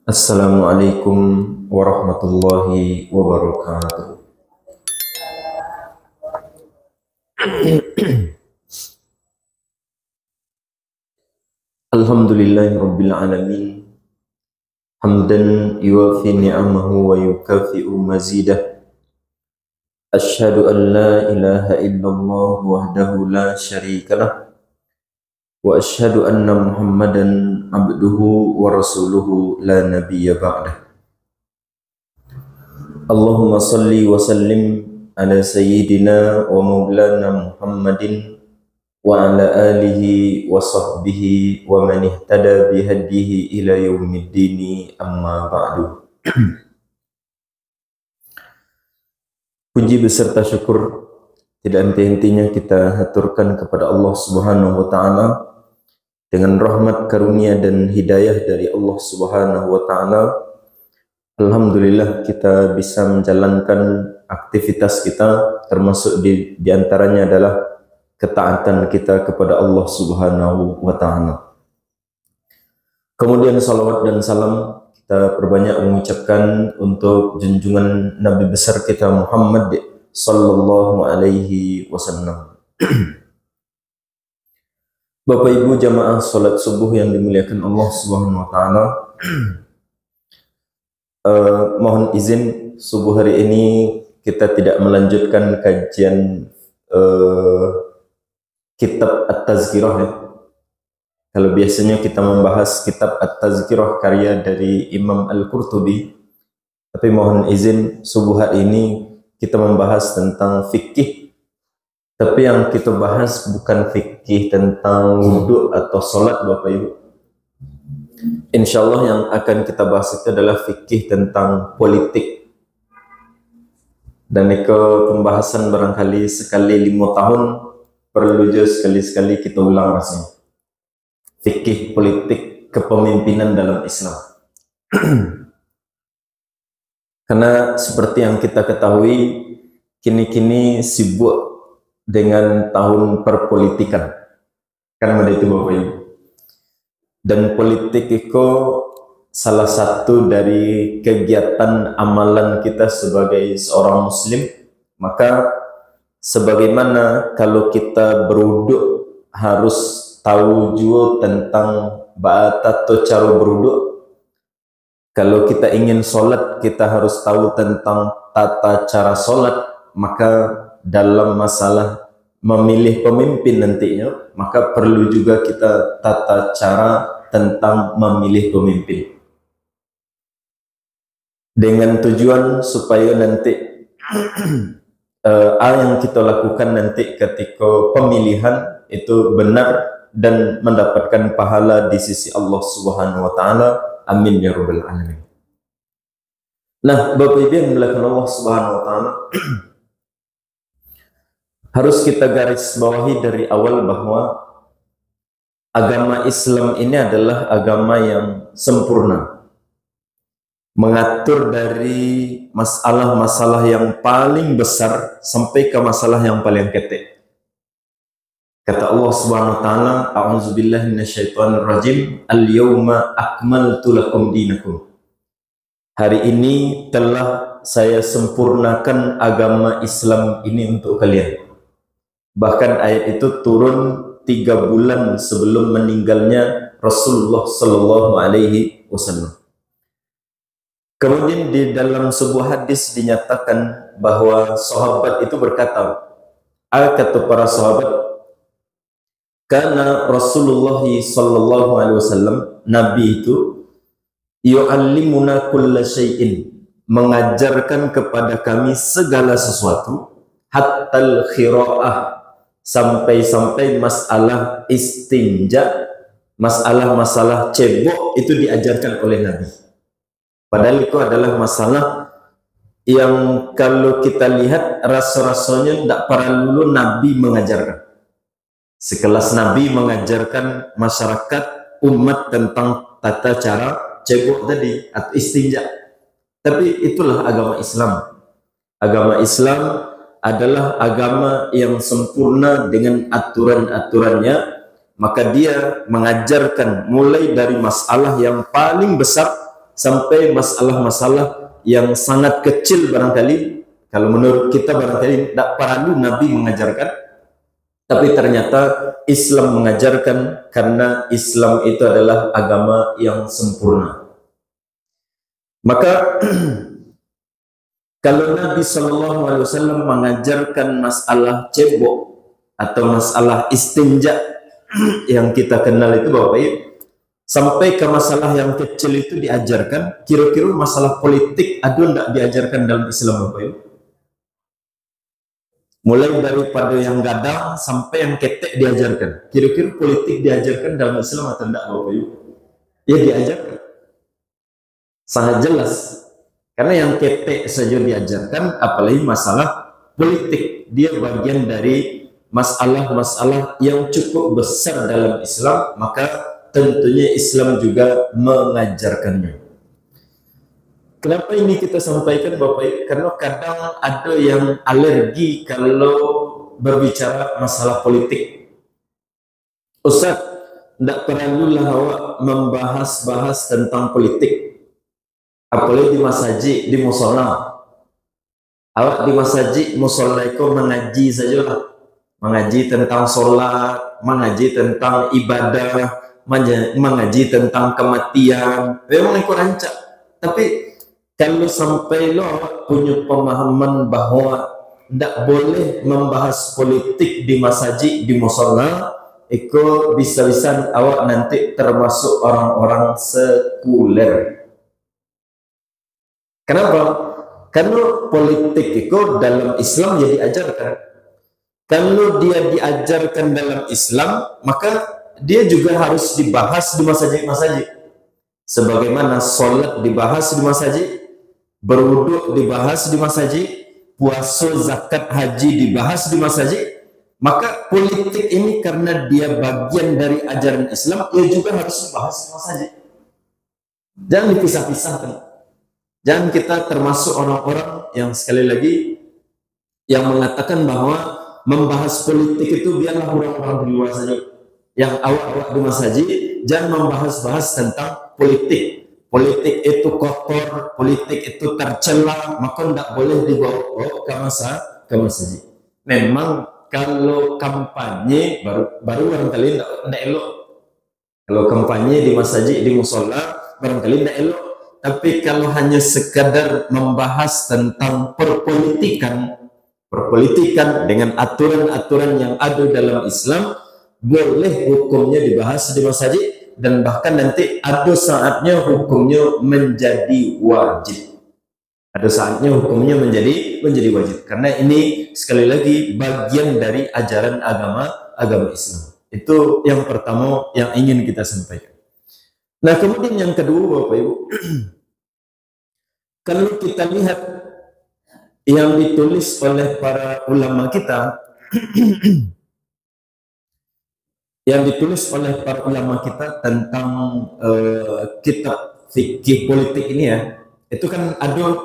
Assalamualaikum warahmatullahi wabarakatuh. Alhamdulillahi rabbil alamin. Hamdan yuwafi ni'amahu wa yukafi'u mazidah. Ashhadu an la ilaha illallah wahdahu la syarikalah. Wa ashhadu anna Muhammadan abduhu wa rasuluhu la nabiyya ba'dah. Allahumma salli wa sallim ala sayyidina wa maulana Muhammadin wa ala alihi wa sahbihi wa man ihtada bihadihi ila yaumiddini amma ba'du. Puji beserta syukur tidak henti-hentinya kita haturkan kepada Allah Subhanahu wa taala dengan rahmat karunia dan hidayah dari Allah Subhanahu wa taala. Alhamdulillah kita bisa menjalankan aktivitas kita, termasuk di antaranya adalah ketaatan kita kepada Allah Subhanahu wa taala. Kemudian salawat dan salam kita perbanyak mengucapkan untuk junjungan Nabi besar kita Muhammad sallallahu alaihi wasallam. Bapak Ibu jamaah salat subuh yang dimuliakan Allah Subhanahu wa taala. Mohon izin subuh hari ini kita tidak melanjutkan kajian kitab At-Tazkirah ya. Kalau biasanya kita membahas kitab At-Tazkirah karya dari Imam Al-Qurtubi, tapi mohon izin subuh hari ini kita membahas tentang fikih. Tapi yang kita bahas bukan fikih tentang wudhu atau sholat Bapak Ibu. Insyaallah yang akan kita bahas itu adalah fikih tentang politik. Dan itu pembahasan barangkali sekali 5 tahun perlu juga sekali-sekali kita ulang rasanya. Fikih politik kepemimpinan dalam Islam. Karena seperti yang kita ketahui, kini-kini sibuk dengan tahun perpolitikan. Kan ada itu Bapak Ibu. Dan politik itu salah satu dari kegiatan amalan kita sebagai seorang muslim. Maka sebagaimana kalau kita berwudhu harus tahu juga tentang tata cara berwudhu. Kalau kita ingin sholat kita harus tahu tentang tata cara sholat. Maka dalam masalah memilih pemimpin nantinya, maka perlu juga kita tata cara tentang memilih pemimpin. Dengan tujuan supaya nanti yang kita lakukan nanti ketika pemilihan itu benar dan mendapatkan pahala di sisi Allah Subhanahu wa taala. Amin ya rabbal alamin. Nah, Bapak Ibu yang dimuliakan Allah Subhanahu wa taala, harus kita garis bawahi dari awal bahwa agama Islam ini adalah agama yang sempurna, mengatur dari masalah-masalah yang paling besar sampai ke masalah yang paling kecil. Kata Allah Subhanahu wa taala, a'udzubillahi minasyaitonir rajim, al-yauma akmaltu lakum dinakum. Hari ini telah saya sempurnakan agama Islam ini untuk kalian. Bahkan ayat itu turun 3 bulan sebelum meninggalnya Rasulullah Sallallahu Alaihi Wasallam. Kemudian di dalam sebuah hadis dinyatakan bahwa sahabat itu berkata, kata para sahabat, karena Rasulullah Sallallahu Alaihi Wasallam, Nabi itu yu'allimuna kulla syai'in, mengajarkan kepada kami segala sesuatu, hatta khira'ah, sampai-sampai masalah istinja, masalah-masalah cebok itu diajarkan oleh Nabi. Padahal itu adalah masalah yang kalau kita lihat rasa-rasanya tidak perlu Nabi mengajarkan. Sekelas Nabi mengajarkan masyarakat umat tentang tata cara cebok tadi atau istinja. Tapi itulah agama Islam. Agama Islam adalah agama yang sempurna dengan aturan-aturannya, maka dia mengajarkan mulai dari masalah yang paling besar sampai masalah-masalah yang sangat kecil barangkali, kalau menurut kita barangkali tidak perlu Nabi mengajarkan, tapi ternyata Islam mengajarkan karena Islam itu adalah agama yang sempurna. Maka kalau Nabi SAW mengajarkan masalah cebok atau masalah istinja yang kita kenal itu Bapak Ibu, sampai ke masalah yang kecil itu diajarkan, kira-kira masalah politik ada tidak diajarkan dalam Islam Bapak Ibu? Mulai daripada yang gadang sampai yang ketek diajarkan. Kira-kira politik diajarkan dalam Islam atau tidak Bapak Ibu? Ya diajarkan. Sangat jelas. Karena yang ketek saja diajarkan, apalagi masalah politik. Dia bagian dari masalah-masalah yang cukup besar dalam Islam, maka tentunya Islam juga mengajarkannya. Kenapa ini kita sampaikan Bapak Ibu? Karena kadang ada yang alergi kalau berbicara masalah politik. Ustaz, tidak perlulah awak membahas-bahas tentang politik. Apalagi di masjid, di musola. Awak di masjid, musola itu mengaji sajalah. Mengaji tentang sholat, mengaji tentang ibadah, mengaji tentang kematian. Memang itu rancak. Tapi kalau sampai lo punya pemahaman bahwa tidak boleh membahas politik di masjid, di musola, itu bisa-bisa awak nanti termasuk orang-orang sekuler. Kenapa? Karena politik itu dalam Islam ya diajarkan. Kalau dia diajarkan dalam Islam, maka dia juga harus dibahas di masjid-masjid. Sebagaimana sholat dibahas di masjid, berwudu dibahas di masjid, puasa, zakat, haji dibahas di masjid, maka politik ini karena dia bagian dari ajaran Islam, ia juga harus dibahas di masjid. Jangan dipisah-pisahkan. Jangan kita termasuk orang-orang yang sekali lagi yang mengatakan bahwa membahas politik itu biarlah orang-orang di luar saja. Yang awak-awak di masjid jangan membahas-bahas tentang politik. Politik itu kotor, politik itu tercela, maka tidak boleh dibawa ke masjid. Memang kalau kampanye baru barangkali tidak elok. Kalau kampanye di masjid, di musola barangkali tidak elok. Tapi kalau hanya sekadar membahas tentang perpolitikan dengan aturan-aturan yang ada dalam Islam, boleh hukumnya dibahas di masjid, dan bahkan nanti ada saatnya hukumnya menjadi wajib. Ada saatnya hukumnya menjadi wajib. Karena ini sekali lagi bagian dari ajaran agama Islam. Itu yang pertama yang ingin kita sampaikan. Nah, kemudian yang kedua Bapak Ibu, kalau kita lihat yang ditulis oleh para ulama kita, tentang kitab fikih politik ini ya, itu kan ada,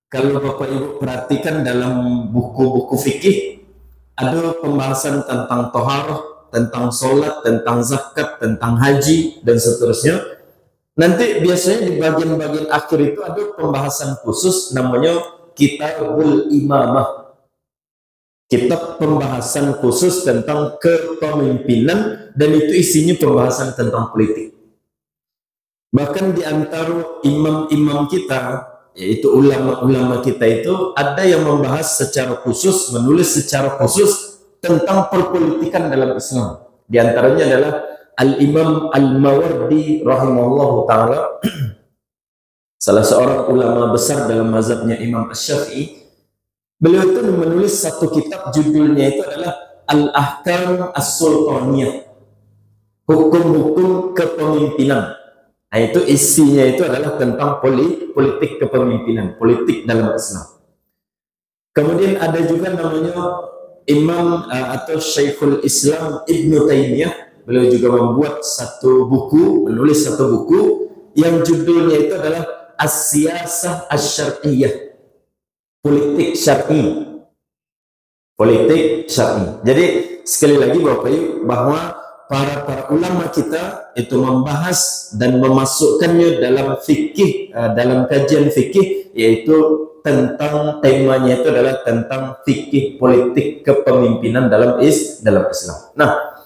kalau Bapak Ibu perhatikan dalam buku-buku fikih, ada pembahasan tentang toharoh, tentang sholat, tentang zakat, tentang haji, dan seterusnya. Nanti biasanya di bagian-bagian akhir itu ada pembahasan khusus namanya Kitabul Imamah. Kitab pembahasan khusus tentang kepemimpinan, dan itu isinya pembahasan tentang politik. Bahkan di antara imam-imam kita, yaitu ulama-ulama kita itu, ada yang membahas secara khusus, menulis secara khusus tentang perpolitikan dalam Islam. Di antaranya adalah Al-Imam Al-Mawardi rahimahullah ta'ala, salah seorang ulama besar dalam mazhabnya Imam Asy-Syafi'i. Beliau itu menulis satu kitab, judulnya itu adalah Al-Ahkam As-Sultaniyah, hukum-hukum kepemimpinan. Nah, itu isinya itu adalah tentang politik kepemimpinan, politik dalam Islam. Kemudian ada juga namanya Imam atau Syekhul Islam Ibn Taimiyah. Beliau juga membuat menulis satu buku yang judulnya itu adalah As-Siyasah Asy-Syar'iyyah, politik syar'i. Jadi sekali lagi Bapak Ibu, bahwa para ulama kita itu membahas dan memasukkannya dalam fikih, dalam kajian fikih, yaitu tentang temanya itu adalah tentang fikih politik kepemimpinan dalam Islam. Nah,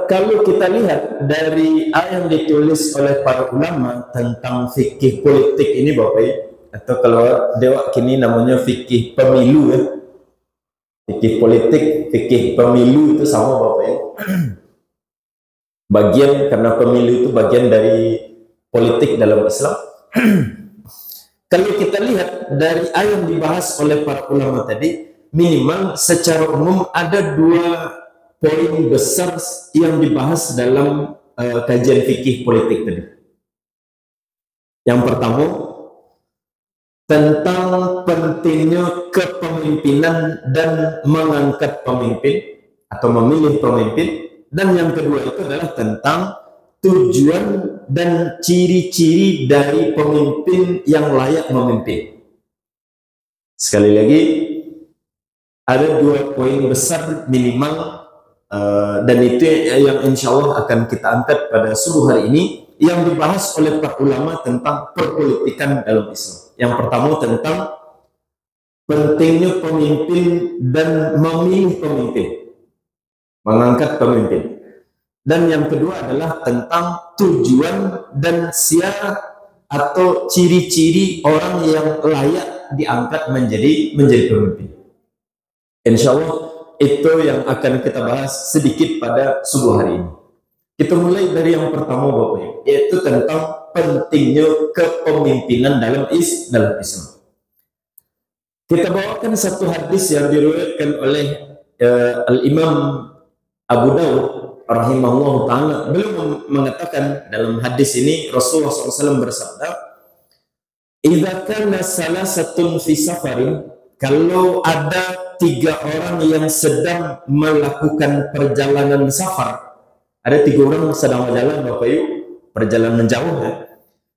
kalau kita lihat dari apa yang ditulis oleh para ulama tentang fikih politik ini, Bapak, atau kalau dewa kini namanya fikih pemilu ya. Fikih politik, fikih pemilu itu sama, Bapak ya. Bagian, karena pemilu itu bagian dari politik dalam Islam. Kalau kita lihat dari ayat yang dibahas oleh para ulama tadi, minimal secara umum ada 2 poin besar yang dibahas dalam kajian fikih politik tadi. Yang pertama, tentang pentingnya kepemimpinan dan mengangkat pemimpin atau memilih pemimpin, dan yang kedua itu adalah tentang tujuan dan ciri-ciri dari pemimpin yang layak memimpin. Sekali lagi, ada 2 poin besar minimal, dan itu yang insya Allah akan kita angkat pada subuh hari ini, yang dibahas oleh para ulama tentang perpolitikan dalam Islam. Yang pertama tentang pentingnya pemimpin dan memilih pemimpin, mengangkat pemimpin. Dan yang kedua adalah tentang tujuan dan syiar atau ciri-ciri orang yang layak diangkat menjadi pemimpin. Insya Allah itu yang akan kita bahas sedikit pada subuh hari ini. Kita mulai dari yang pertama, Bapak, yaitu tentang pentingnya kepemimpinan dalam Islam. Kita bawakan satu hadis yang diriwayatkan oleh Al-Imam Abu Dawud rahimahullah ta'ala. Beliau mengatakan dalam hadis ini, Rasulullah SAW bersabda, "Idza kana salasatun fi safarin," kalau ada 3 orang yang sedang melakukan perjalanan safar, ada 3 orang sedang berjalan, Bapak Ibu, perjalanan jauh ya.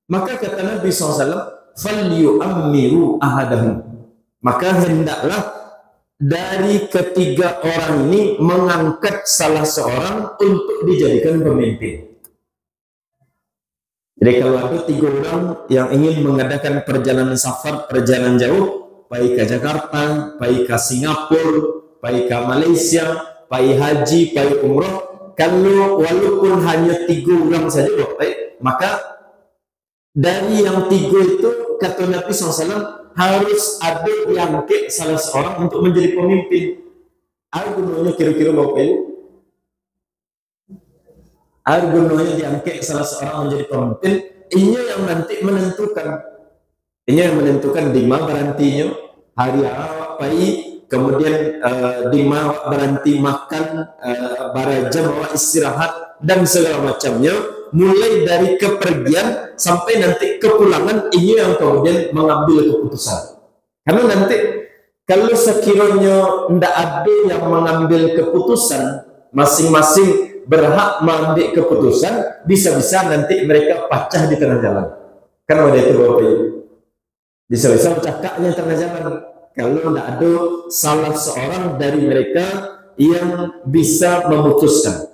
Maka kata Nabi SAW, "Falyu'ammiru ahadahum," maka hendaklah dari ketiga orang ini mengangkat salah seorang untuk dijadikan pemimpin. Jadi kalau ada 3 orang yang ingin mengadakan perjalanan safar, perjalanan jauh, pergi ke Jakarta, pergi ke Singapura, pergi ke Malaysia, pergi haji, pergi umrah, kalau walaupun hanya 3 orang saja, Bapak, maka dari yang 3 itu, kata Nabi SAW, harus ada yang ke salah seorang untuk menjadi pemimpin. Argumennya kira-kira, Bapak Ibu, argumennya diangkat salah seorang menjadi pemimpin, ini yang nanti menentukan. Ini yang menentukan di mana berhentinya, hari apa pergi, kemudian di mana berhenti makan, berapa jam istirahat, dan segala macamnya, mulai dari kepergian sampai nanti kepulangan, ini yang kemudian mengambil keputusan. Karena nanti kalau sekiranya tidak ada yang mengambil keputusan, masing-masing berhak mengambil keputusan, bisa-bisa nanti mereka pecah di tengah jalan. Kan ada itu, Bapak Ibu, bisa-bisa cakapnya di tengah jalan kalau tidak ada salah seorang dari mereka yang bisa memutuskan.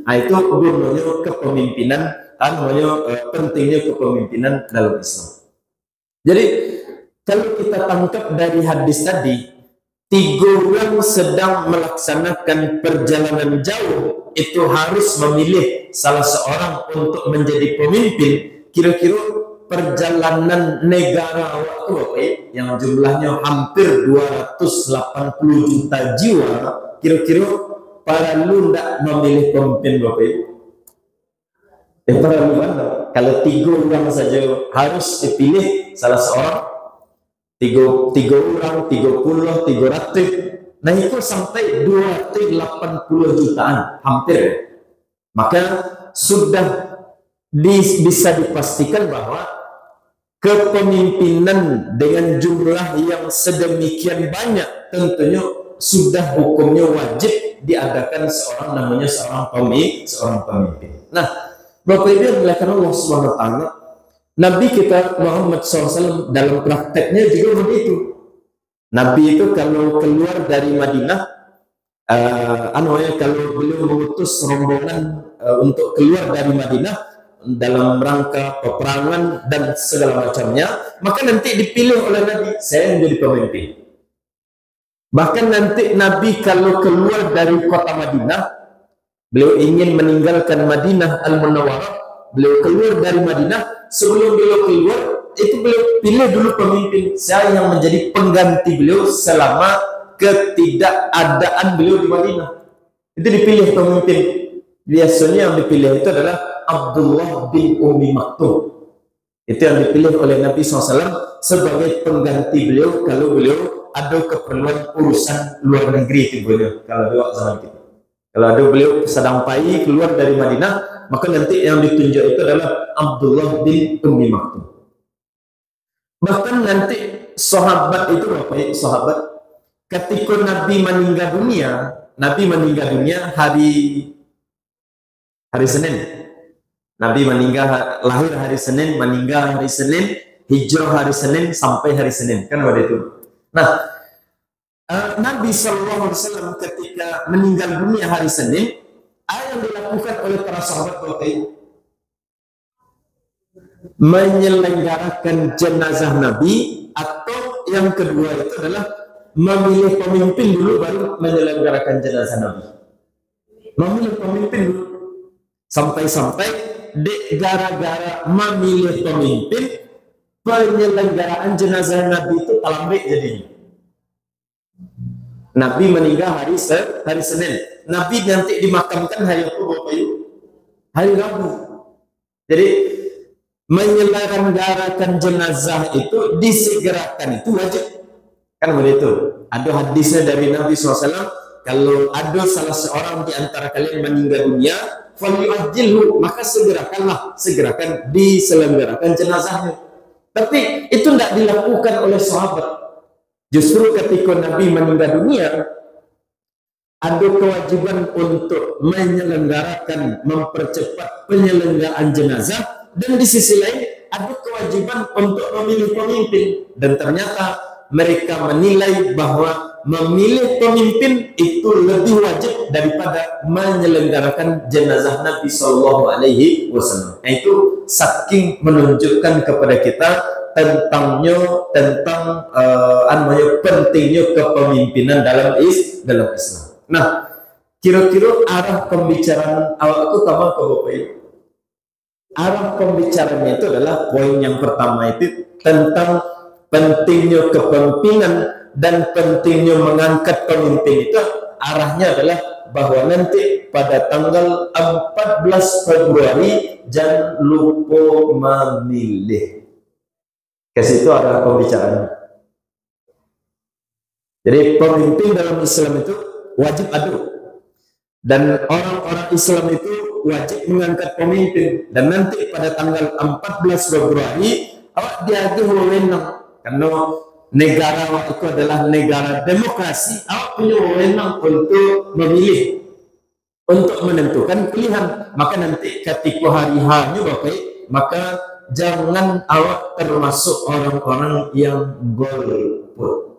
Nah, itu namanya kepemimpinan, namanya pentingnya kepemimpinan dalam Islam. Jadi kalau kita tangkap dari hadis tadi, 3 orang sedang melaksanakan perjalanan jauh itu harus memilih salah seorang untuk menjadi pemimpin. Kira-kira perjalanan negara waktu yang jumlahnya hampir 280 juta jiwa, kira-kira para lu tidak memilih pemimpin, Bapak Ibu? Para lu mana? Kalau 3 orang saja harus dipilih salah seorang, 3 orang, 30, 300, nah itu sampai 280 jutaan hampir. Maka sudah bisa dipastikan bahwa kepemimpinan dengan jumlah yang sedemikian banyak tentunya sudah hukumnya wajib diadakan seorang pemimpin. Nah, Bapak Ibu yang dimuliakan Allah Subhanahu wa taala, Nabi kita Muhammad SAW dalam prakteknya juga begitu. Nabi itu kalau keluar dari Madinah, kalau beliau mengutus rombongan untuk keluar dari Madinah dalam rangka peperangan dan segala macamnya, maka nanti dipilih oleh Nabi, saya menjadi pemimpin. Bahkan nanti Nabi kalau keluar dari kota Madinah, beliau ingin meninggalkan Madinah Al-Munawwarah, beliau keluar dari Madinah, sebelum beliau keluar, itu beliau pilih dulu pemimpin, saya yang menjadi pengganti beliau selama ketidakadaan beliau di Madinah. Itu dipilih pemimpin. Biasanya yang dipilih itu adalah Abdullah bin Ummi Maktum. Itu yang dipilih oleh Nabi SAW sebagai pengganti beliau kalau beliau ada keperluan urusan luar negeri itu beliau. Kalau ada zaman kita, kalau ada beliau sedang pergi keluar dari Madinah, maka nanti yang ditunjuk itu adalah Abdullah bin Ummi Maktum. Bahkan nanti sahabat itu sahabat ketika Nabi meninggal dunia hari Senin. Nabi lahir hari Senin, meninggal hari Senin, hijrah hari Senin sampai hari Senin, kan pada itu. Nah, Nabi SAW ketika meninggal dunia hari Senin, apa yang dilakukan oleh para sahabat waktu menyelenggarakan jenazah Nabi, atau yang kedua itu adalah memilih pemimpin dulu baru menyelenggarakan jenazah Nabi. Memilih pemimpin dulu. Sampai-sampai gara-gara memilih pemimpin, penyelenggaraan jenazah Nabi itu terlambat jadinya. Nabi meninggal hari Senin. Nabi nanti dimakamkan hari apa Bapak Ibu? Hari Rabu. Jadi menyelenggarakan jenazah itu disegerakan, itu wajib. Kan begitu. Ada hadisnya dari Nabi SAW, kalau ada salah seorang di antara kalian meninggal dunia, falyu'ajjilhu, maka segerakan diselenggarakan jenazahnya. Tapi itu tidak dilakukan oleh sahabat. Justru ketika Nabi meninggal dunia, ada kewajiban untuk menyelenggarakan, mempercepat penyelenggaraan jenazah, dan di sisi lain ada kewajiban untuk memilih pemimpin. Dan ternyata mereka menilai bahwa memilih pemimpin itu lebih wajib daripada menyelenggarakan jenazah Nabi SAW. Itu saking menunjukkan kepada kita tentang pentingnya kepemimpinan dalam Islam. Nah, kira-kira arah pembicaraan awal aku tambah ke Bapak Ibu. Arah pembicaranya itu adalah poin yang pertama itu tentang pentingnya kepemimpinan dan pentingnya mengangkat pemimpin itu. Arahnya adalah bahwa nanti pada tanggal 14 Februari jangan lupa memilih. Ke situ arah pembicaraan. Jadi pemimpin dalam Islam itu wajib ada, dan orang-orang Islam itu wajib mengangkat pemimpin. Dan nanti pada tanggal 14 Februari awak diagih wewenang, karena negara itu adalah negara demokrasi, awak punya wewenang untuk memilih, untuk menentukan pilihan. Maka nanti ketika hari H-nya Bapak, maka jangan awak termasuk orang-orang yang golput.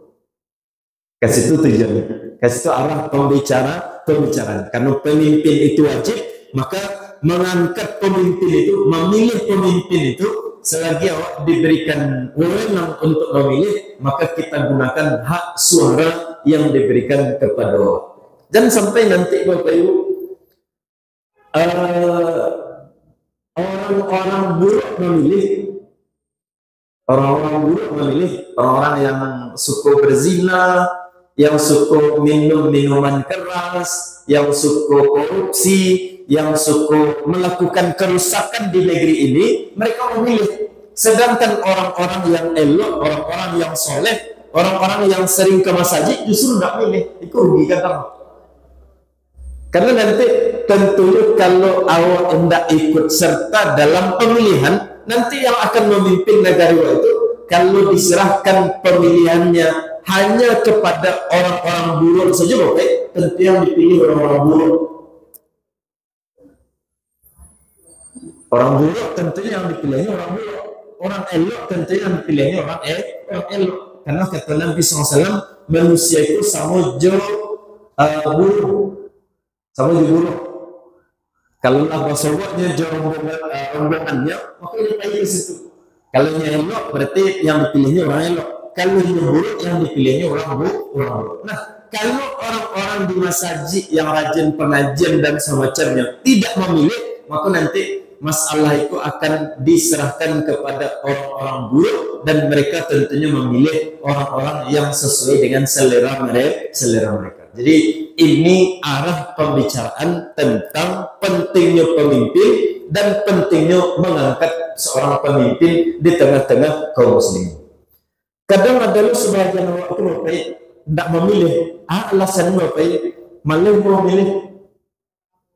Kasih itu tujuannya, kasih itu arah pembicaraan. Karena pemimpin itu wajib, maka mengangkat pemimpin itu, memilih pemimpin itu, selagi awak diberikan wewenang untuk memilih, maka kita gunakan hak suara yang diberikan kepada awak. Jangan sampai nanti Bapak Ibu orang-orang buruk memilih, orang-orang yang suka berzina, yang suka minum minuman keras, yang suka korupsi, yang suka melakukan kerusakan di negeri ini, mereka memilih. Sedangkan orang-orang yang elok, orang-orang yang soleh, orang-orang yang sering ke masjid justru tidak milih. Itu rugi kan? Karena nanti tentunya kalau awak tidak ikut serta dalam pemilihan, nanti yang akan memimpin negara itu, kalau diserahkan pemilihannya hanya kepada orang-orang buruk saja, Bapak, tentu yang dipilih orang-orang buruk. Orang buruk tentunya yang dipilihnya orang buruk. Orang elok tentunya yang dipilihnya orang elok. Karena kata Nabi SAW, manusia itu sama jo buruh sama di buruh. Kalau lah basawaknya rombongannya, maka dia pergi ke situ. Kalau yang elok berarti yang dipilihnya orang elok. Kalau yang buruk yang dipilihnya orang buruk. Nah, kalau orang-orang di masjid yang rajin pengajian dan semacamnya tidak memilih, maka nanti masalah itu akan diserahkan kepada orang-orang buruk dan mereka tentunya memilih orang-orang yang sesuai dengan selera mereka. Jadi ini arah pembicaraan tentang pentingnya pemimpin dan pentingnya mengangkat seorang pemimpin di tengah-tengah kaum muslimin. Kadang ada sebagian waktu Bapak tidak memilih, alasan Bapak malah mau memilih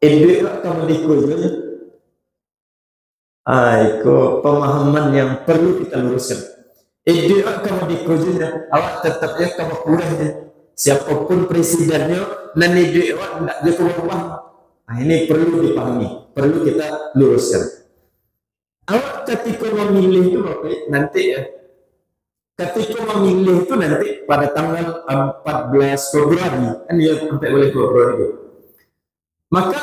ide kamu dikuliah. Itu pemahaman yang perlu kita luruskan. Ide kamu dikuliah, awak tetapnya kamu kurangnya. Siapapun presidennya, dan ide awak tidak dia keluar. Nah, ini perlu dipahami, perlu kita luruskan. Awak ketika memilih itu Bapak nanti ya. Ketika memilih itu nanti pada tanggal 14 Februari, kan ya sampai boleh Februari. Maka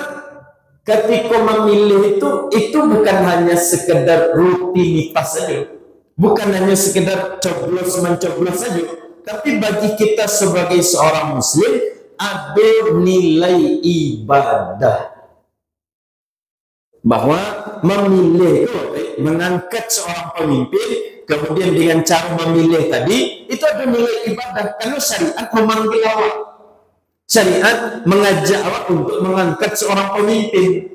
ketika memilih itu bukan hanya sekedar rutinitas saja, bukan hanya sekedar mencoblos saja, tapi bagi kita sebagai seorang muslim ada nilai ibadah. Bahwa memilih itu mengangkat seorang pemimpin, kemudian dengan cara memilih tadi itu ada nilai ibadah. Karena syariat memanggil awak, syariat mengajak awak untuk mengangkat seorang pemimpin.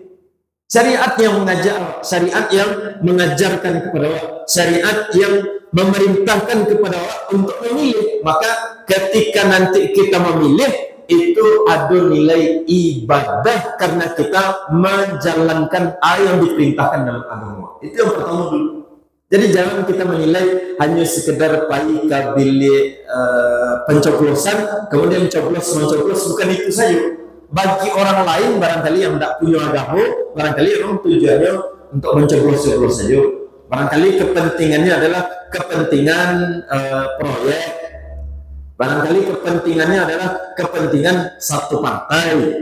Syariat yang mengajak awak, syariat yang mengajarkan kepada awak, syariat yang memerintahkan kepada awak untuk memilih. Maka ketika nanti kita memilih, itu ada nilai ibadah karena kita menjalankan apa yang diperintahkan dalam agama. Itu yang pertama dulu. Jadi jangan kita menilai hanya sekedar pai kabili pencoblosan, kemudian mencoblos, bukan itu saja. Bagi orang lain barangkali yang tidak punya agama, barangkali orang tujuannya untuk mencoblos saja. Barangkali kepentingannya adalah kepentingan proyek. Barangkali kepentingannya adalah kepentingan satu partai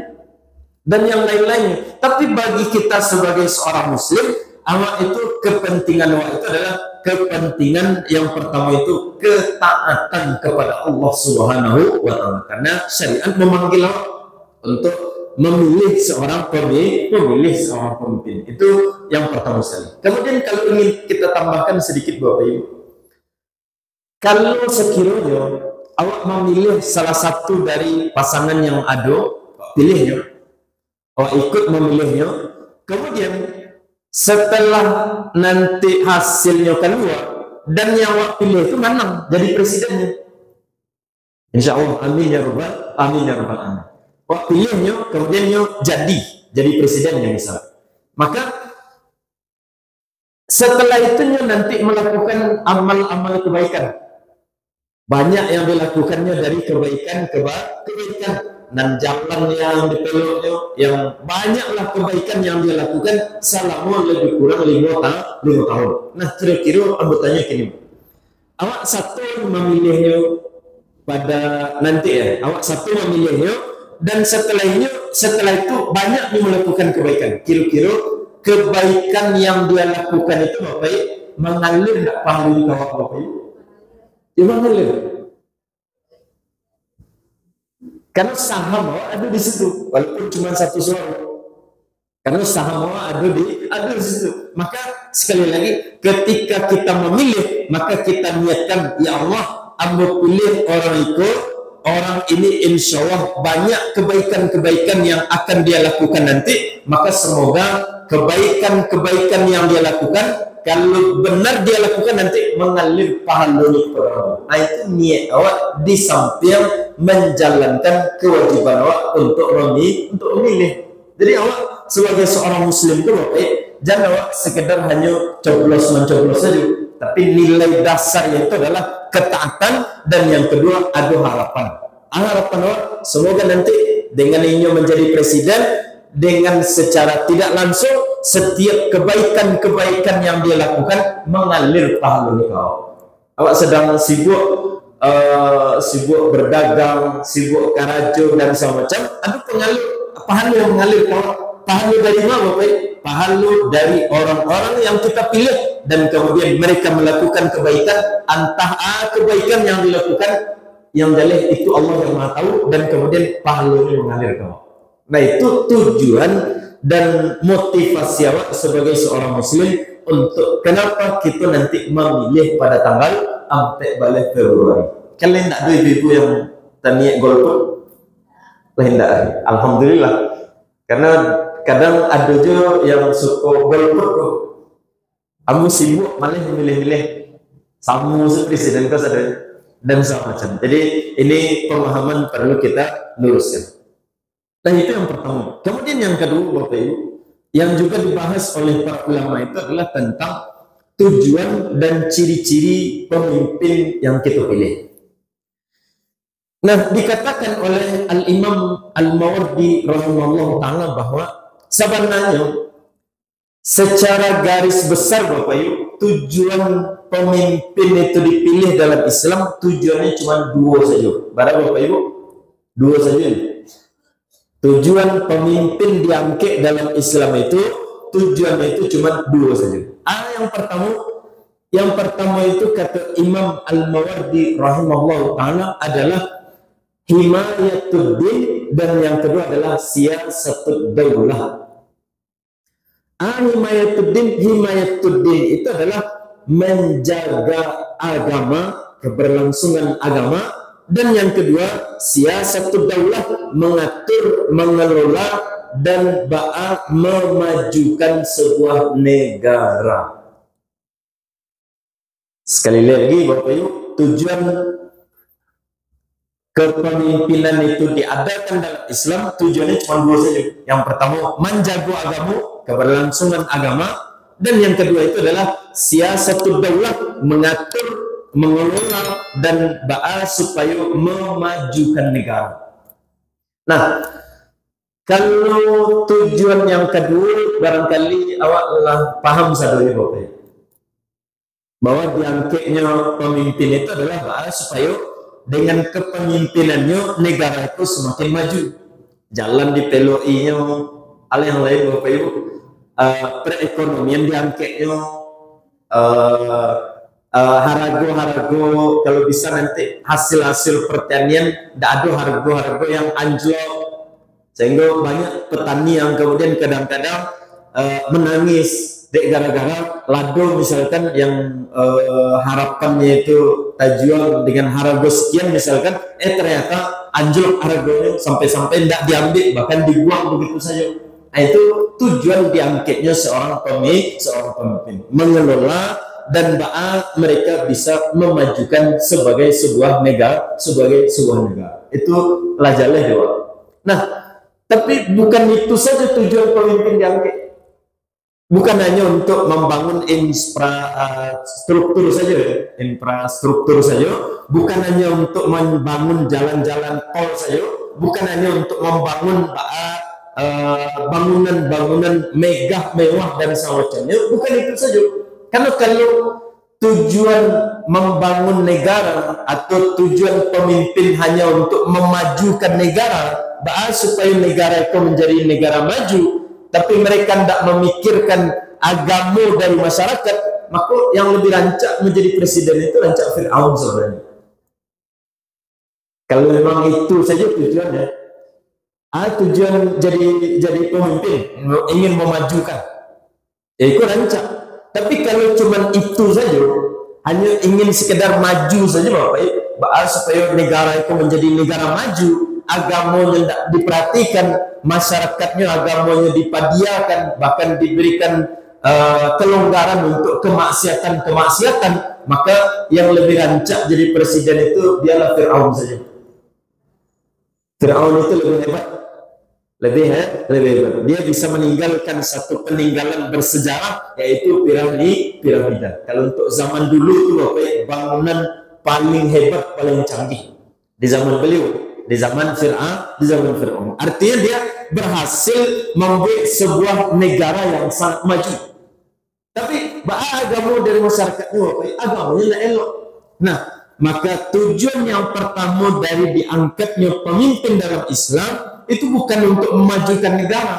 dan yang lain-lainnya. Tapi bagi kita sebagai seorang muslim, awak itu kepentingan awak itu adalah kepentingan yang pertama itu ketaatan kepada Allah Subhanahu wa taala. Karena syariat memanggil awak untuk memilih seorang pemimpin. Itu yang pertama sekali. Kemudian kalau ingin kita tambahkan sedikit Bapak Ibu, kalau sekiranya awak memilih salah satu dari pasangan yang ada, pilihnya, awak ikut memilihnya, kemudian setelah nanti hasilnya keluar dan yang awak pilih itu menang jadi presidennya, insya Allah, amin ya rabbal alamin. Awak pilihnya, kemudian jadi presidennya misalnya, maka setelah itu nanti melakukan amal-amal kebaikan. Banyak yang dilakukannya dari kebaikan dan jalan yang dipeluknya, yang banyaklah kebaikan yang dia lakukan selama lebih kurang 5 tahun. Nah, kira-kira anggotanya gini, awak satu memilihnya pada nanti ya, awak satu memilihnya dan setelah itu banyak yang melakukan kebaikan. Kira-kira kebaikan yang dia lakukan itu Bapak mengalir tidak pahala di kawah Bapak Ibu? Ya mengalir. Karena saham ada di situ, walaupun cuma satu suara. Karena saham ada di situ. Maka sekali lagi, ketika kita memilih, maka kita niatkan, ya Allah, Amba pilih orang ini insya Allah banyak kebaikan-kebaikan yang akan dia lakukan nanti. Maka semoga kebaikan-kebaikan yang dia lakukan, kalau benar dia lakukan nanti mengalir pahala kepada Allah. Nah, itu niat awak di samping menjalankan kewajiban awak untuk memilih. Jadi awak sebagai seorang muslim itu Bapak, jangan awak sekedar hanya mencoblos saja, tapi nilai dasarnya itu adalah ketaatan dan yang kedua ada harapan. Harapan awak semoga nanti dengan ini menjadi presiden, dengan secara tidak langsung setiap kebaikan-kebaikan yang dia lakukan mengalir pahala kau. Awak sedang sibuk sibuk berdagang, sibuk karajo dan semacam. Ada pahala yang mengalir. Pahala dari mana, Bapak? Pahala dari orang-orang yang kita pilih dan kemudian mereka melakukan kebaikan. Entah kebaikan yang dilakukan yang jalih itu Allah yang Maha tahu, dan kemudian pahalanya mengalir ke bawah. Nah, itu tujuan dan motivasi awak sebagai seorang muslim untuk kenapa kita nanti memilih pada tanggal 14 Februari. Kalian tidak ada ibu-ibu yang tanya golput? Lain tidak. Alhamdulillah. Karena kadang ada juga yang suka golput kok. Kamu sibuk malah memilih-milih samu presiden kau sadar dan semacam. Jadi ini pemahaman perlu kita luruskan. Nah, itu yang pertama. Kemudian yang kedua, Bapak Ibu, yang juga dibahas oleh para ulama itu adalah tentang tujuan dan ciri-ciri pemimpin yang kita pilih. Nah, dikatakan oleh Al-Imam Al-Mawardi rahimahullah ta'ala bahwa sebenarnya secara garis besar, Bapak Ibu, tujuan pemimpin itu dipilih dalam Islam tujuannya cuma dua saja. Barang Bapak Ibu, dua saja. Tujuan pemimpin diangkat dalam Islam itu tujuannya itu cuma dua saja. Yang pertama itu kata Imam Al-Mawardi rahimahullah ta'ala adalah himayatuddin, dan yang kedua adalah siyasatud daulah. Himayatuddin itu adalah menjaga agama, keberlangsungan agama. Dan yang kedua, siyasatud daulah, mengatur, mengelola, dan memajukan sebuah negara. Sekali lagi, Bapak Ibu, tujuan kepemimpinan itu diadakan dalam Islam tujuannya cuma dua saja. Yang pertama, menjaga agama, keberlangsungan agama, dan yang kedua itu adalah siyasatud daulah, mengatur, mengelola, dan supaya memajukan negara. Nah, kalau tujuan yang kedua barangkali awak paham saudara Bapak, bahwa diangkatnya pemimpin itu adalah supaya dengan kepemimpinannya negara itu semakin maju. Jalan dipeloinya, hal yang lain Bapak Ibu, perekonomian diangkatnya, harago kalau bisa nanti hasil pertanian tidak ada harga yang anjlok, sehingga banyak petani yang kemudian kadang-kadang menangis gara-gara lado misalkan yang harapannya itu jual dengan harga sekian misalkan, ternyata anjlok harganya sampai-sampai tidak diambil, bahkan dibuang begitu saja. Nah, itu tujuan diangkatnya seorang pemimpin, mengelola dan mereka bisa memajukan sebagai sebuah negara, itu pelajarannya dewa. Nah, tapi bukan itu saja tujuan pemimpin diangkat. Bukan hanya untuk membangun infrastruktur saja, bukan hanya untuk membangun jalan-jalan tol saja, bukan hanya untuk membangun bangunan-bangunan megah, mewah dan semacamnya, bukan itu saja. Karena kalau tujuan membangun negara atau tujuan pemimpin hanya untuk memajukan negara, supaya negara itu menjadi negara maju, tapi mereka tidak memikirkan agama dari masyarakat, maka yang lebih rancak menjadi presiden itu rancak Fir'aun sebenarnya. Kalau memang itu saja tujuannya, tujuan jadi pemimpin, ingin memajukan, ya itu rancak. Tapi kalau cuma itu saja, hanya ingin sekedar maju saja, Bapak, supaya negara itu menjadi negara maju, agamanya tidak diperhatikan, masyarakatnya agamanya dipadiakan, bahkan diberikan kelonggaran untuk kemaksiatan, maka yang lebih rancak jadi presiden itu dialah Fir'aun saja. Fir'aun itu lebih hebat, lebih hebat. Dia bisa meninggalkan satu peninggalan bersejarah, yaitu piramida. Kalau untuk zaman dulu itu Bapak, bangunan paling hebat, paling canggih di zaman beliau, di zaman Fir'aun. Artinya dia berhasil membuat sebuah negara yang sangat maju. Tapi agama dari masyarakatnya Bapak, agamanya tidak elok. Nah, maka tujuan yang pertama dari diangkatnya pemimpin dalam Islam itu bukan untuk memajukan negara.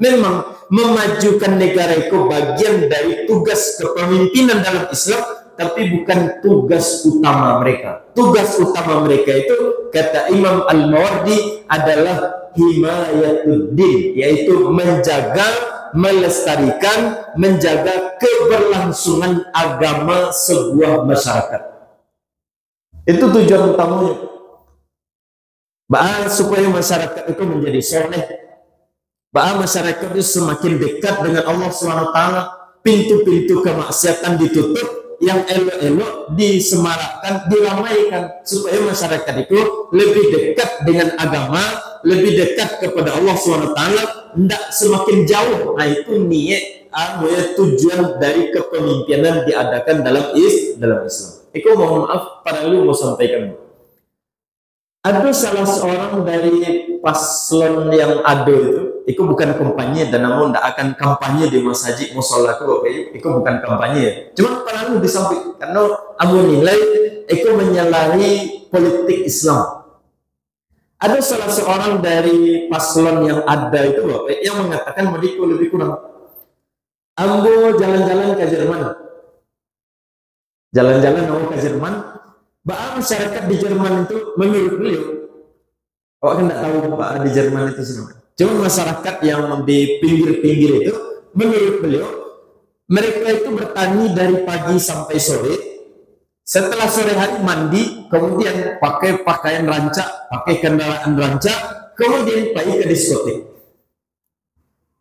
Memang memajukan negara itu bagian dari tugas kepemimpinan dalam Islam, tapi bukan tugas utama mereka. Tugas utama mereka itu, kata Imam Al-Mawardi, adalah himayatuddin, yaitu menjaga, melestarikan, menjaga keberlangsungan agama sebuah masyarakat. Itu tujuan utamanya. Supaya masyarakat itu menjadi soleh, masyarakat itu semakin dekat dengan Allah SWT, pintu-pintu kemaksiatan ditutup, yang elok-elok disemarakkan, diramaikan, supaya masyarakat itu lebih dekat dengan agama, lebih dekat kepada Allah SWT, tidak semakin jauh. Nah, itu niat, tujuan dari kepemimpinan diadakan dalam Islam. Itu mohon maaf, para lu mau sampaikan. Ada salah seorang dari paslon yang ada itu bukan kampanye, dan namun tidak akan kampanye di masjid musola itu bukan kampanye. Cuma para lu disampaikan, karena aku nilai itu menyalahi politik Islam. Ada salah seorang dari paslon yang ada itu yang mengatakan mediku lebih kurang, ambo jalan-jalan ke Jerman. Jalan-jalan mau ke Jerman, masyarakat di Jerman itu menurut beliau, awak kan tidak tahu di Jerman itu semua. Cuma masyarakat yang di pinggir-pinggir itu, menurut beliau, mereka itu bertani dari pagi sampai sore. Setelah sore hari mandi, kemudian pakai pakaian rancak, pakai kendaraan rancak, kemudian pergi ke diskotik.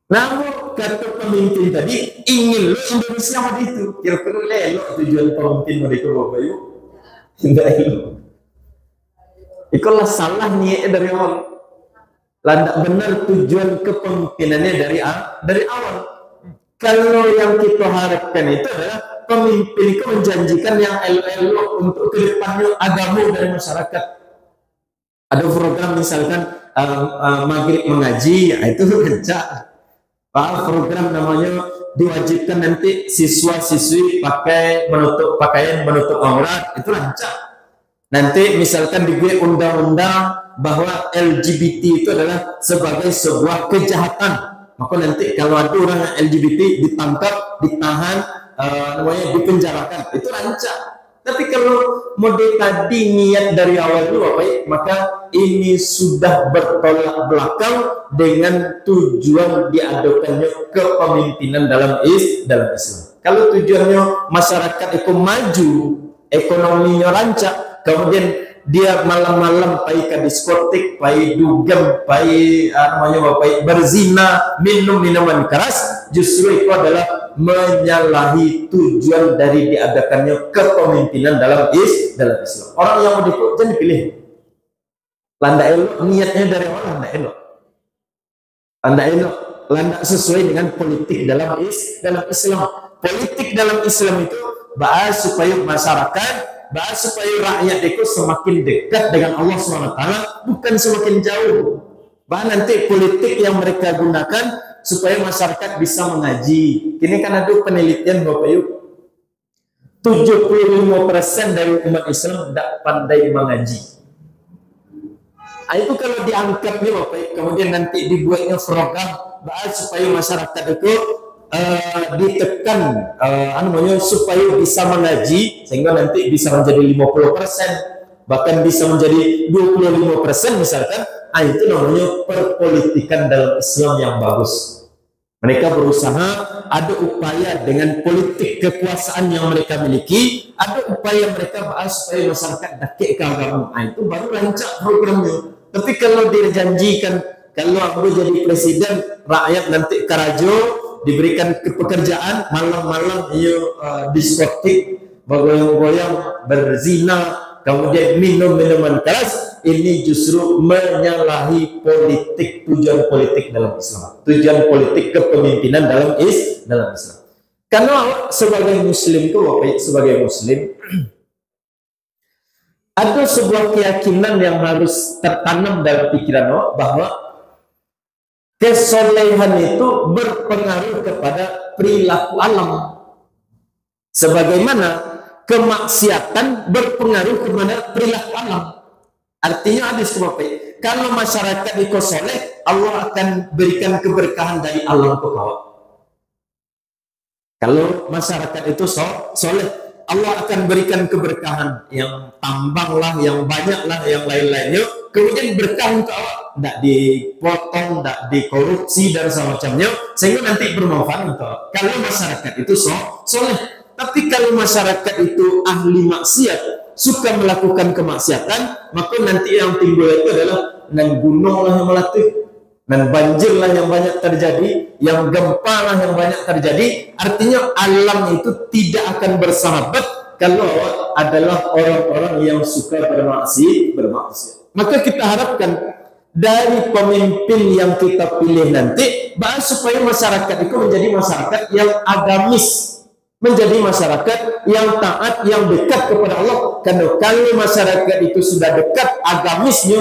Namun kata pemimpin tadi, ingin lo Indonesia mati itu. Kira-kira lelok tujuan pemimpin mereka Bapak Ibu. Tidak elok. Itulah salah niatnya dari awal. Landak benar tujuan kepemimpinannya dari awal. Kalau yang kita harapkan itu adalah pemimpin itu menjanjikan yang elok-elok untuk kedepannya agama dari masyarakat. Ada program misalkan maghrib mengaji, itu kerja. Program namanya diwajibkan nanti siswa-siswi pakaian menutup aurat, itu rancak. Nanti misalkan dibuat undang-undang bahwa LGBT itu adalah sebagai sebuah kejahatan, maka nanti kalau ada orang LGBT ditangkap, ditahan, dipenjarakan, itu rancak. Tapi kalau model tadi niat dari awal itu maka ini sudah bertolak belakang dengan tujuan diadakannya kepemimpinan dalam Islam. Kalau tujuannya masyarakat itu maju, ekonominya rancak, kemudian dia malam-malam pergi ke diskotik, pergi dugem, pergi berzina, minum minuman keras, justru itu adalah menyalahi tujuan dari diadakannya kepemimpinan dalam Islam. Orang yang mau jangan dipilih. Landa elok, niatnya dari awal landa elok. Landa elok, landa sesuai dengan politik dalam Islam. Politik dalam Islam itu bahas supaya masyarakat, bahas supaya rakyat itu semakin dekat dengan Allah SWT, bukan semakin jauh. Bahkan nanti politik yang mereka gunakan supaya masyarakat bisa mengaji. Kini kan ada penelitian Bapak Ibu, 75% dari umat Islam tidak pandai mengaji. Itu kalau diangkat nih Bapak Ibu, kemudian nanti dibuatnya program bahas supaya masyarakat itu ditekan supaya bisa mengaji, sehingga nanti bisa menjadi 50%, bahkan bisa menjadi 25% misalkan. Itu namanya perpolitikan dalam Islam yang bagus. Mereka berusaha, ada upaya dengan politik kekuasaan yang mereka miliki, ada upaya mereka bahas supaya masyarakat dakik ke agama. Itu baru rancak programnya. Tapi kalau dijanjikan, kalau aku jadi presiden, rakyat nanti karajo, diberikan pekerjaan, malam-malam diskotik, bergoyang-goyang, berzina, kemudian minum minuman keras, ini justru menyalahi politik, tujuan politik dalam Islam, tujuan politik kepemimpinan dalam Islam. Karena sebagai Muslim itu, sebagai Muslim, ada sebuah keyakinan yang harus tertanam dalam pikiran bahwa kesolehan itu berpengaruh kepada perilaku alam. Sebagaimana kemaksiatan berpengaruh kepada perilaku alam. Artinya hadis Bapak, kalau masyarakat itu soleh, Allah akan berikan keberkahan dari alam ke bawah. Kalau masyarakat itu soleh, Allah akan berikan keberkahan yang tambang lah, yang banyak lah, yang lain-lainnya. Kemudian berkah untuk Allah, tidak dipotong, tidak dikorupsi dan semacamnya, sehingga nanti bermanfaat untuk Allah. Kalau masyarakat itu soleh, tapi kalau masyarakat itu ahli maksiat, suka melakukan kemaksiatan, maka nanti yang timbul itu adalah nan gunung lah yang meletus, dan banjir lah yang banyak terjadi, yang gempa lah yang banyak terjadi. Artinya alam itu tidak akan bersahabat kalau adalah orang-orang yang suka bermaksiat. Maka kita harapkan dari pemimpin yang kita pilih nanti, supaya masyarakat itu menjadi masyarakat yang agamis, menjadi masyarakat yang taat, yang dekat kepada Allah. Karena kalau masyarakat itu sudah dekat agamisnya,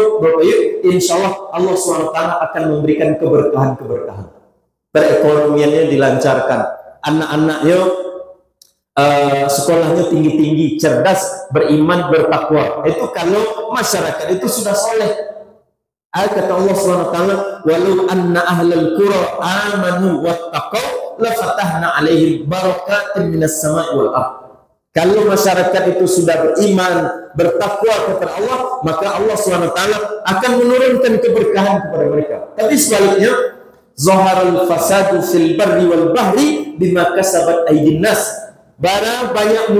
insya Allah SWT akan memberikan keberkahan-keberkahan. Perekonomiannya dilancarkan, anak-anaknya sekolahnya tinggi-tinggi, cerdas, beriman, bertakwa. Itu kalau masyarakat itu sudah soleh. Kata Allah SWT, walau anna ahlal qura amanu wattaqau lafatahna alaihim barakatin minas sama'i wal ardh. Kalau masyarakat itu sudah beriman, bertakwa kepada Allah, maka Allah SWT akan menurunkan keberkahan kepada mereka. Tapi sebaliknya, zaharal fasadu fil barri wal bahri bima kasabat aydin nas. Banyak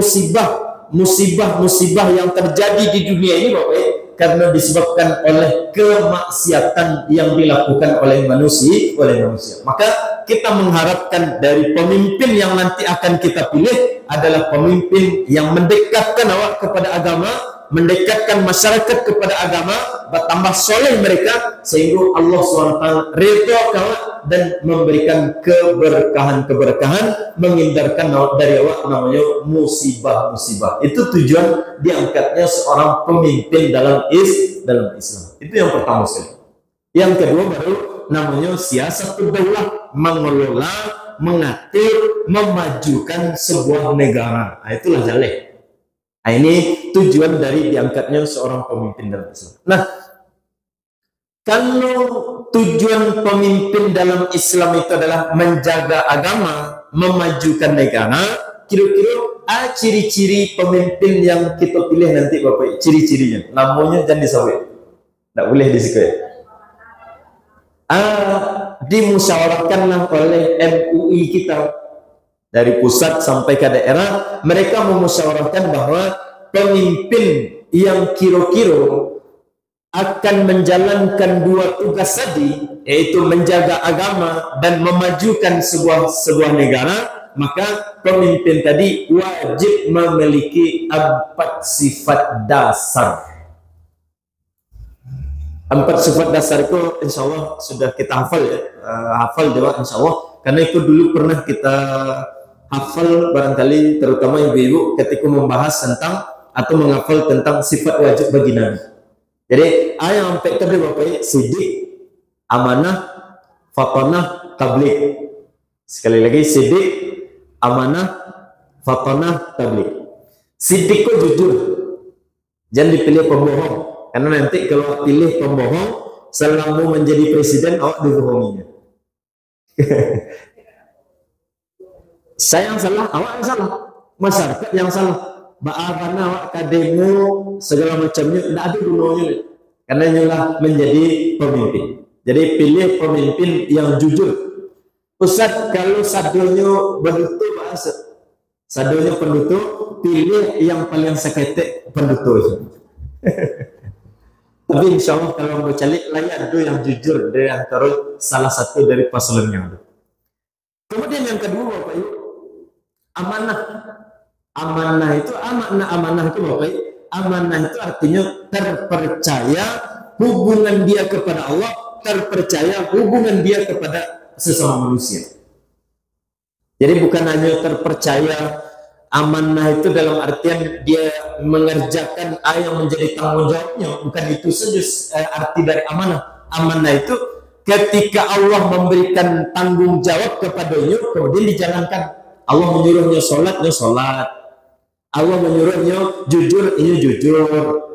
musibah yang terjadi di dunia ini, Bapak, karena disebabkan oleh kemaksiatan yang dilakukan oleh manusia. Maka kita mengharapkan dari pemimpin yang nanti akan kita pilih adalah pemimpin yang mendekatkan awak kepada agama, mendekatkan masyarakat kepada agama, bertambah soleh mereka, sehingga Allah SWT ridha dan memberikan keberkahan, menghindarkan dari awak namanya musibah-musibah. Itu tujuan diangkatnya seorang pemimpin dalam Islam. Itu yang pertama sekali. Yang kedua baru namanya siasatul daulah, mengelola, mengatur, memajukan sebuah negara. Itulah jaleh. Ini tujuan dari diangkatnya seorang pemimpin dalam Islam. Nah, kalau tujuan pemimpin dalam Islam itu adalah menjaga agama, memajukan negara, kira-kira ciri-ciri pemimpin yang kita pilih nanti, Bapak, ciri-cirinya. Namanya jangan disawit. Tidak boleh disikuit. Dimusyawarahkanlah oleh MUI kita. Dari pusat sampai ke daerah, mereka memusyawarahkan bahwa pemimpin yang kira-kira akan menjalankan dua tugas tadi, yaitu menjaga agama dan memajukan sebuah negara, maka pemimpin tadi wajib memiliki 4 sifat dasar. 4 sifat dasar itu insya Allah sudah kita hafal ya, hafal dewa insya Allah, karena itu dulu pernah kita hafal barangkali, terutama ibu-ibu ketika membahas tentang atau menghafal tentang sifat wajib bagi Nabi. Jadi ayat sampai tadi Bapak, sidik, amanah, fatanah, tabligh. Sekali lagi, sidik, amanah, fatanah, tabligh. Sidik kok jujur, jangan dipilih pembohong, karena nanti kalau pilih pembohong selama menjadi presiden awak dibohonginya. Saya yang salah, awak yang salah, masyarakat yang salah. Karena awak kademu segala macamnya tidak ada gunanya, karena inilah menjadi pemimpin. Jadi pilih pemimpin yang jujur. Ustaz, kalau sadonya pendutu, sadonya pendutu, pilih yang paling seketek pendutu. Tapi insya Allah kalau mau calik layak ada yang jujur dari antara salah satu dari paslon yang ada. Kemudian yang kedua, Bapak Ibu, amanah. Amanah itu Bapak Ibu, amanah itu artinya terpercaya hubungan dia kepada Allah, terpercaya hubungan dia kepada sesama manusia. Jadi bukan hanya terpercaya amanah itu dalam artian dia mengerjakan yang menjadi tanggung jawabnya, bukan itu saja arti dari amanah. Amanah itu ketika Allah memberikan tanggung jawab kepadanya, kemudian dijalankan. Allah menyuruhnya sholat, Allah menyuruhnya jujur, ini jujur.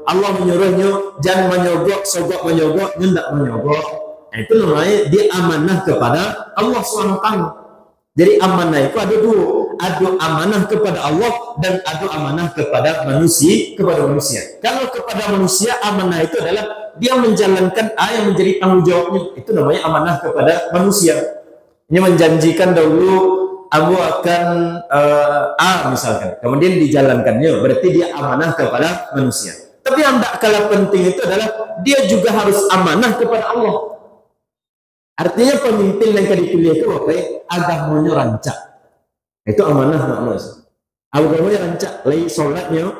Allah menyuruhnya jangan menyogok, sogok menyogok, nyendak menyogok. Nah, itu namanya dia amanah kepada Allah SWT. Jadi amanah itu ada dua, ada amanah kepada Allah dan ada amanah kepada manusia. Kalau kepada manusia, amanah itu adalah dia menjalankan yang menjadi tanggung jawabnya. Itu namanya amanah kepada manusia. Ini menjanjikan dahulu aku akan misalkan, kemudian dijalankannya, berarti dia amanah kepada manusia. Tapi yang tak kalah penting itu adalah dia juga harus amanah kepada Allah. Artinya pemimpin yang dipilih itu agamanya rancak. Itu amanah makna. Agamanya rancak, lain sholatnya,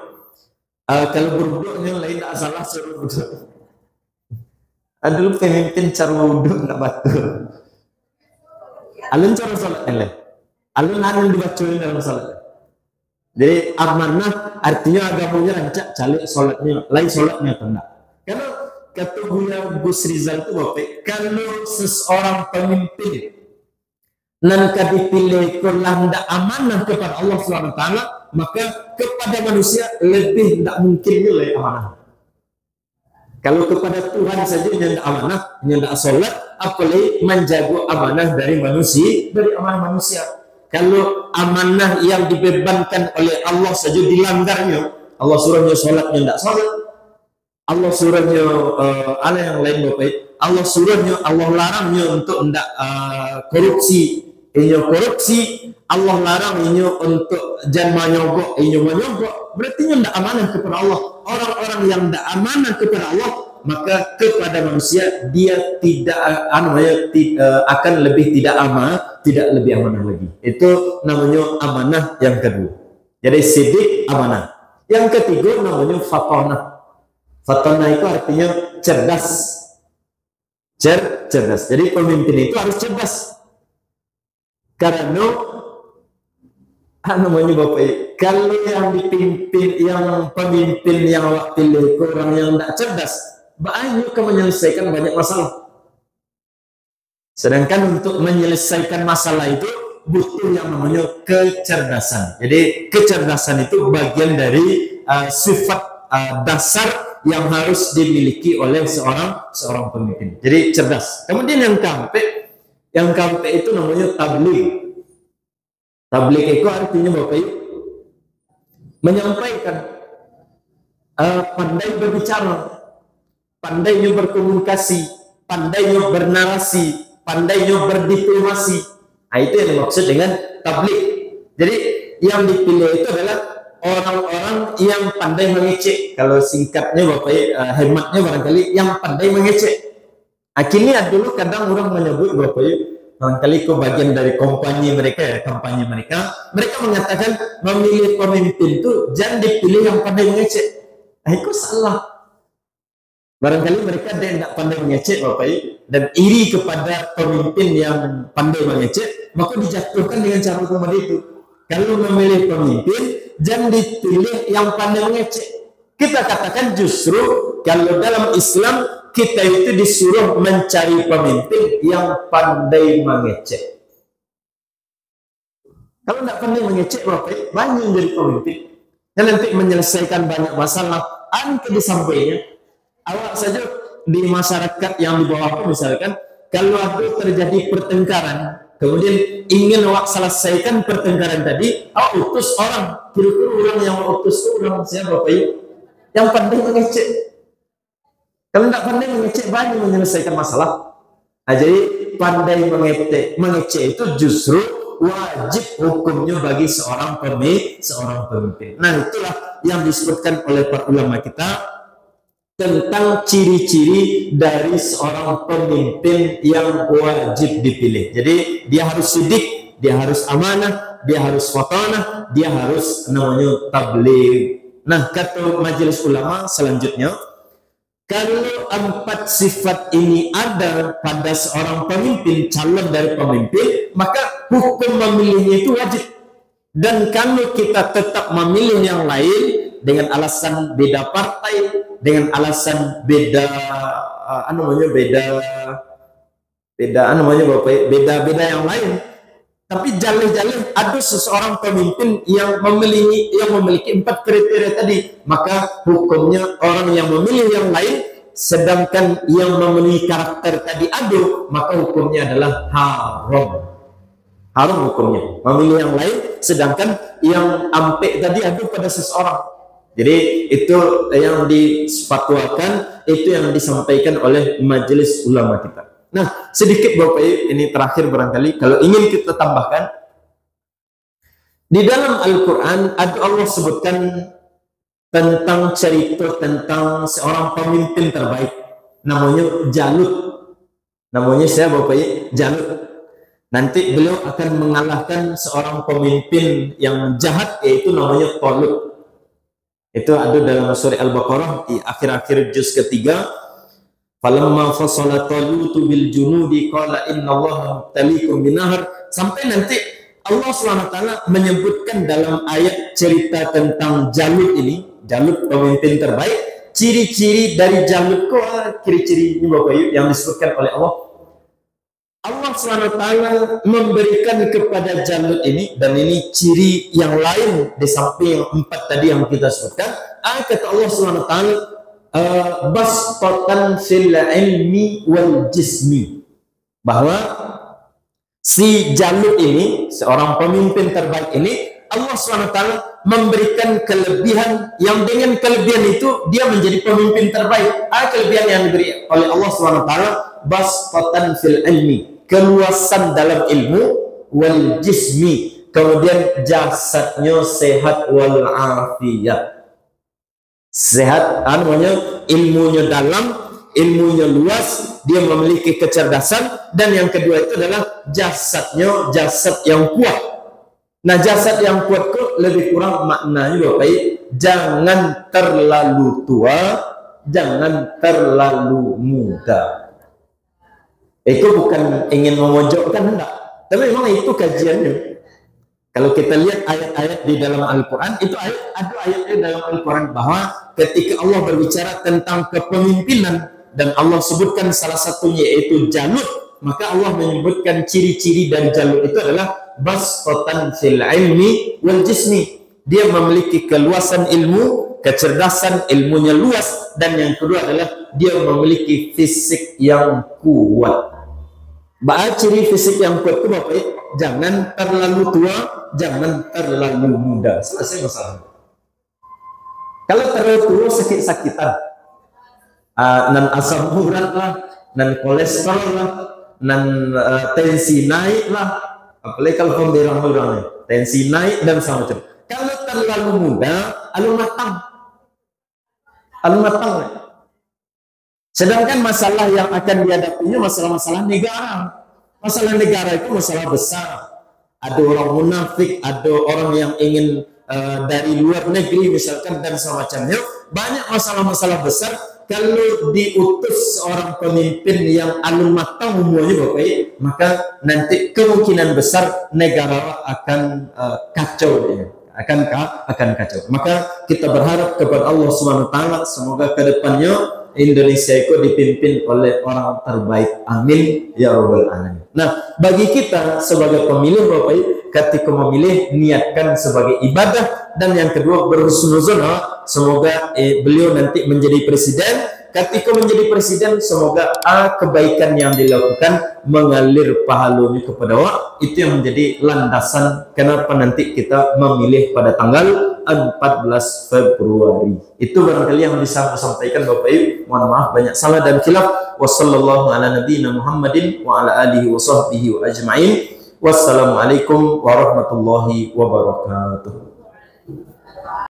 kalau berwuduknya lain tak salah suruh wuduk. Dulu pemimpin cara wuduk nak batul. Alun cara sholatnya, alun dibacain dalam sholat. Jadi amanah artinya agamanya rancak, calik sholatnya, lain sholatnya tenang. Karena kata Gus Rizal itu kalau seseorang pemimpin nanti dipilih kurang tidak amanah kepada Allah SWT, maka kepada manusia lebih tidak mungkin nilai amanah. Kalau kepada Tuhan saja yang tidak amanah, yang tidak sholat, apalagi menjaga amanah dari manusia. Kalau amanah yang dibebankan oleh Allah saja dilanggarnya, Allah suruhnya sholatnya tidak sholat, Allah suruhnya yang lain Allah suruhnya, Allah larangnya untuk tidak korupsi, Allah larang untuk jangan menyogok, berarti tidak amanah kepada Allah. Orang-orang yang tidak amanah kepada Allah, maka kepada manusia dia tidak akan lebih tidak lebih amanah lagi. Itu namanya amanah yang kedua. Jadi sidik amanah. Yang ketiga namanya fatonah. Fatonah itu artinya cerdas. Cerdas. Jadi pemimpin itu harus cerdas. Karena namanya Bapak, kalau yang dipimpin, yang pemimpin yang pilih orang yang tidak cerdas, banyak menyelesaikan banyak masalah. Sedangkan untuk menyelesaikan masalah itu butuh yang namanya kecerdasan. Jadi kecerdasan itu bagian dari sifat dasar yang harus dimiliki oleh seorang pemimpin. Jadi cerdas. Kemudian yang keempat itu namanya tabligh. Tabligh itu artinya Bapak Ibu menyampaikan, pandai berbicara, pandainya berkomunikasi, pandainya bernarasi, pandainya berdiplomasi. Nah, itu yang dimaksud dengan tabligh. Jadi yang dipilih itu adalah orang-orang yang pandai mengecek. Kalau singkatnya Bapak, hematnya barangkali yang pandai mengecek. Akhirnya dulu kadang orang menyebut Bapak, barangkali ke bagian dari kampanye mereka mengatakan memilih pemimpin itu jangan dipilih yang pandai mengecek. Itu salah. Barangkali mereka tidak pandai mengecek Bapak dan iri kepada pemimpin yang pandai mengecek, maka dijatuhkan dengan cara hukum itu. Kalau memilih pemimpin jangan dipilih yang pandai mengecek. Kita katakan justru kalau dalam Islam kita itu disuruh mencari pemimpin yang pandai mengecek. Kalau tidak pandai mengecek, Bapak, banyak jadi pemimpin yang nanti menyelesaikan banyak masalah. Anke disampainya, awak saja di masyarakat yang di bawah misalkan, kalau ada terjadi pertengkaran, kemudian ingin awak selesaikan pertengkaran tadi, awak utus orang, kira-kira orang yang utus itu orang siapa, Bapak, yang pandai mengecek. Kalau tidak pandai mengecek banyak menyelesaikan masalah. Nah, jadi pandai mengecek itu justru wajib hukumnya bagi seorang pemimpin. Nah, itulah yang disebutkan oleh para ulama kita tentang ciri-ciri dari seorang pemimpin yang wajib dipilih. Jadi dia harus sidik, dia harus amanah, dia harus fatanah, dia harus namanya tabligh. Nah, kata majelis ulama selanjutnya, kalau 4 sifat ini ada pada seorang pemimpin, calon dari pemimpin, maka hukum memilihnya itu wajib. Dan kalau kita tetap memilih yang lain dengan alasan beda partai, dengan alasan beda beda yang lain, Tapi jaleh-jaleh ada seseorang pemimpin yang memiliki 4 kriteria tadi, maka hukumnya orang yang memilih yang lain sedangkan yang memenuhi karakter tadi ada, maka hukumnya adalah haram. Haram hukumnya memilih yang lain sedangkan yang ampe tadi ada pada seseorang. Jadi itu yang difatwakan, itu yang disampaikan oleh majelis ulama kita. Nah, sedikit Bapak Ibu, ini terakhir barangkali, kalau ingin kita tambahkan, di dalam Al-Quran ada Allah sebutkan tentang cerita tentang seorang pemimpin terbaik, namanya Jalut. Namanya saya Bapak Ibu, Jalut. Nanti beliau akan mengalahkan seorang pemimpin yang jahat, yaitu namanya Talut. Itu ada dalam surah Al-Baqarah di akhir-akhir juz ketiga. Falamma fasala Talutu bil junudi qala innallaha mubtaliikum binahar, sampai nanti Allah SWT menyebutkan dalam ayat cerita tentang Jalut ini, Jalut pemimpin terbaik, ciri-ciri dari Jalut, ciri-ciri ini Bapak Ibu yang disebutkan oleh Allah. Allah SWT memberikan kepada Jalut ini, dan ini ciri yang lain di samping yang 4 tadi yang kita sebutkan. Kata Allah SWT, bastatan fil ilmi wal jismi, bahwa si Jalut ini, seorang pemimpin terbaik ini, Allah SWT memberikan kelebihan yang dengan kelebihan itu dia menjadi pemimpin terbaik. Kelebihan yang diberi oleh Allah SWT, bastatan fil ilmi, keluasan dalam ilmu, wal jismi, kemudian jasadnya sehat wal afiyat. Sehat, namanya ilmunya dalam, ilmunya luas, dia memiliki kecerdasan, dan yang kedua itu adalah jasadnya, jasad yang kuat. Nah, jasad yang kuat itu lebih kurang maknanya Bapak Ibu, jangan terlalu tua, jangan terlalu muda. Itu bukan ingin memojokkan, enggak, tapi memang itu kajiannya. Kalau kita lihat ayat-ayat di dalam Al-Quran, itu ada ayatnya dalam Al-Quran bahwa ketika Allah berbicara tentang kepemimpinan dan Allah sebutkan salah satunya yaitu Jalut, maka Allah menyebutkan ciri-ciri dari Jalut itu adalah bastatan fil ilmi wal jismi. Dia memiliki keluasan ilmu, kecerdasan, ilmunya luas, dan yang kedua adalah dia memiliki fisik yang kuat. Ciri fisik yang kuat itu Bapak, jangan terlalu tua, jangan terlalu muda. Selesai masalah. Kalau terlalu tua sakit-sakitan, nan asam urat lah, nan kolesterol lah, nan tensi naik lah, apalagi kalau pemberang-berangnya, tensi naik dan semacam. Kalau terlalu muda, alun matang. Sedangkan masalah yang akan dihadapinya masalah-masalah negara. Masalah negara itu masalah besar. Ada orang munafik, ada orang yang ingin dari luar negeri misalkan dan semacamnya. Banyak masalah-masalah besar. Kalau diutus seorang pemimpin yang alun matang umumnya Bapak, maka nanti kemungkinan besar negara akan kacau dia. Akan kacau. Maka kita berharap kepada Allah SWT, semoga ke depannya Indonesia itu dipimpin oleh orang terbaik. Amin ya rabbal alamin. Nah, bagi kita sebagai pemilih Bapak Ibu, ketika memilih niatkan sebagai ibadah, dan yang kedua berhusnuzon, semoga beliau nanti menjadi presiden. Ketika menjadi presiden, semoga kebaikan yang dilakukan mengalir pahalanya kepada Allah. Itu yang menjadi landasan kenapa nanti kita memilih pada tanggal 14 Februari. Itu barangkali yang bisa saya sampaikan Bapak Ibu. Mohon maaf banyak salah dan khilaf. Wassallallahu ala nabiyina Muhammadin wa ala alihi wa sahbihi wa ajma'in. Wassalamualaikum warahmatullahi wabarakatuh.